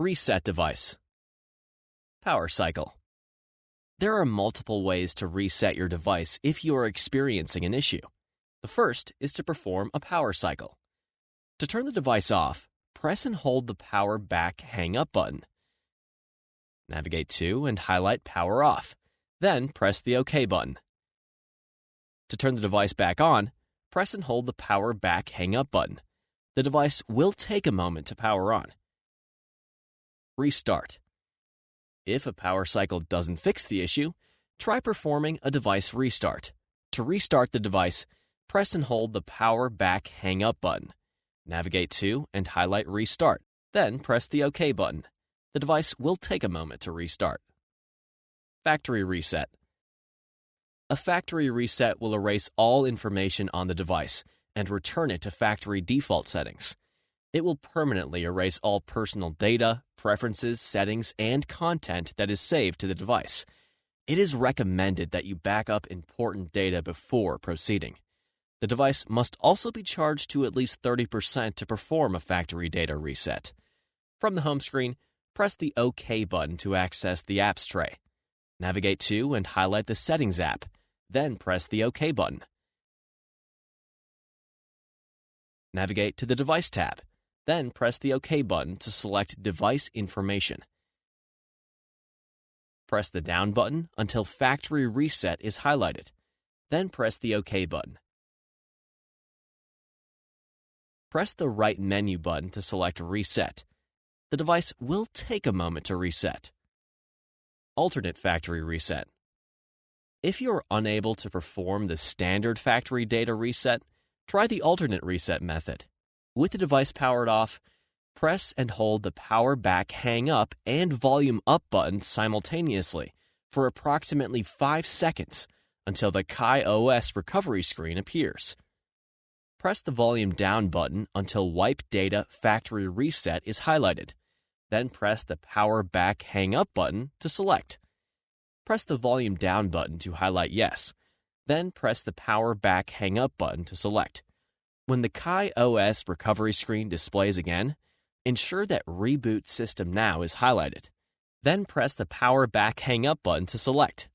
Reset device. Power cycle. There are multiple ways to reset your device if you are experiencing an issue. The first is to perform a power cycle. To turn the device off, press and hold the Power Back Hang Up button. Navigate to and highlight Power Off, then press the OK button. To turn the device back on, press and hold the Power Back Hang Up button. The device will take a moment to power on. Restart. If a power cycle doesn't fix the issue, try performing a device restart. To restart the device, press and hold the Power Back Hang Up button. Navigate to and highlight Restart, then press the OK button. The device will take a moment to restart. Factory reset. A factory reset will erase all information on the device and return it to factory default settings. It will permanently erase all personal data, preferences, settings, and content that is saved to the device. It is recommended that you back up important data before proceeding. The device must also be charged to at least 30% to perform a factory data reset. From the home screen, press the OK button to access the Apps tray. Navigate to and highlight the Settings app, then press the OK button. Navigate to the Device tab, then press the OK button to select Device Information. Press the Down button until Factory Reset is highlighted, then press the OK button. Press the right menu button to select Reset. The device will take a moment to reset. Alternate factory reset. If you are unable to perform the standard factory data reset, try the alternate reset method. With the device powered off, press and hold the Power Back Hang Up and Volume Up buttons simultaneously for approximately 5 seconds until the KaiOS recovery screen appears. Press the Volume Down button until Wipe Data Factory Reset is highlighted. Then press the Power Back Hang Up button to select. Press the Volume Down button to highlight Yes. Then press the Power Back Hang Up button to select. When the KaiOS recovery screen displays again, ensure that Reboot System Now is highlighted. Then press the Power Back Hang Up button to select.